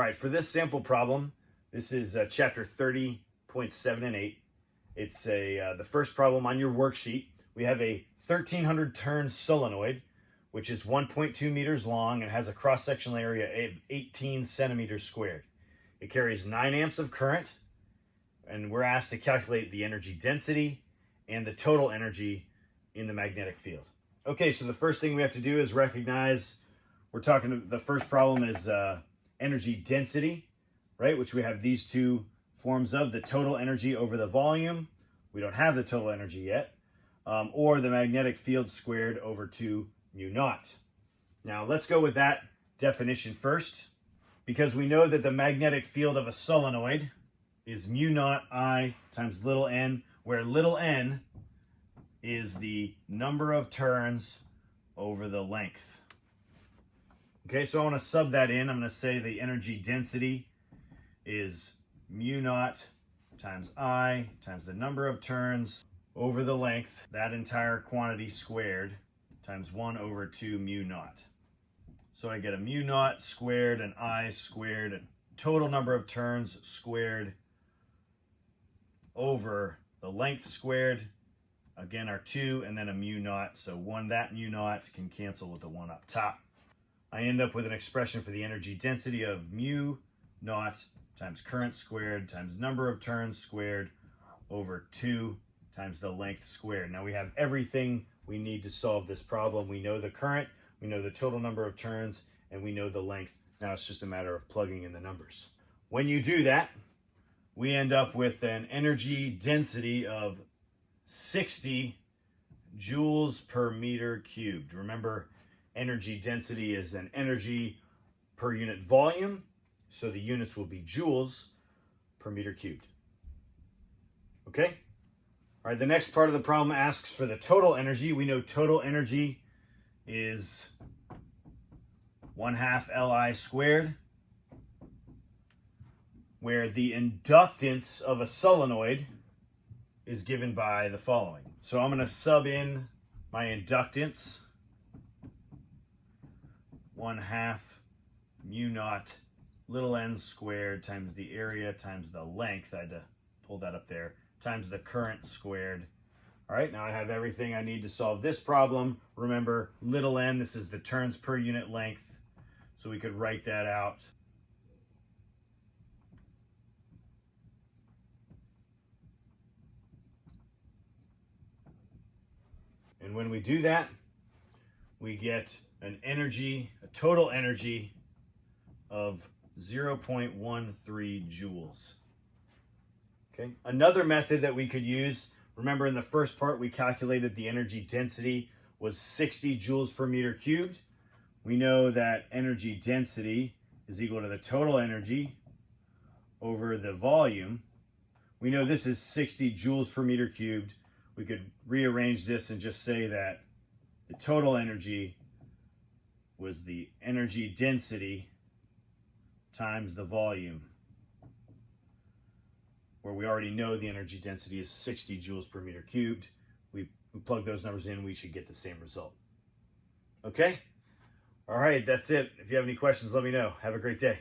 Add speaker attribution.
Speaker 1: right, for this sample problem, this is chapter 30.7 and 8. It's the first problem on your worksheet. We have a 1300 turn solenoid, which is 1.2 meters long and has a cross-sectional area of 18 centimeters squared. It carries 9 amps of current, and we're asked to calculate the energy density and the total energy in the magnetic field. Okay, so the first thing we have to do is recognize the first problem is energy density, right? Which we have these two forms of, the total energy over the volume. We don't have the total energy yet. Or the magnetic field squared over 2 mu naught. Now let's go with that definition first, because we know that the magnetic field of a solenoid is mu naught I times little n, where little n is the number of turns over the length. Okay, so I want to sub that in. I'm going to say the energy density is mu naught times I times the number of turns over the length, that entire quantity squared, times 1 over 2 mu naught. So I get a mu naught squared and I squared, and total number of turns squared over the length squared, again our 2, and then a mu naught. So that mu naught can cancel with the 1 up top. I end up with an expression for the energy density of mu naught times current squared times number of turns squared over 2 times the length squared. Now we have everything we need to solve this problem. We know the current, we know the total number of turns, and we know the length. Now it's just a matter of plugging in the numbers. When you do that, we end up with an energy density of 60 joules per meter cubed. Remember, energy density is an energy per unit volume, so the units will be joules per meter cubed. Okay? All right, the next part of the problem asks for the total energy. We know total energy is 1/2 Li squared, where the inductance of a solenoid is given by the following. So I'm going to sub in my inductance, 1/2 mu naught little n squared times the area times the length. I had to pull that up there, times the current squared. All right, now I have everything I need to solve this problem. Remember, little n, this is the turns per unit length, so we could write that out. And when we do that, we get a total energy of 0.13 joules. Okay. Another method that we could use, remember in the first part we calculated the energy density was 60 joules per meter cubed. We know that energy density is equal to the total energy over the volume. We know this is 60 joules per meter cubed. We could rearrange this and just say that the total energy was the energy density times the volume, where we already know the energy density is 60 joules per meter cubed. We plug those numbers in, we should get the same result. Okay? All right, that's it. If you have any questions, let me know. Have a great day.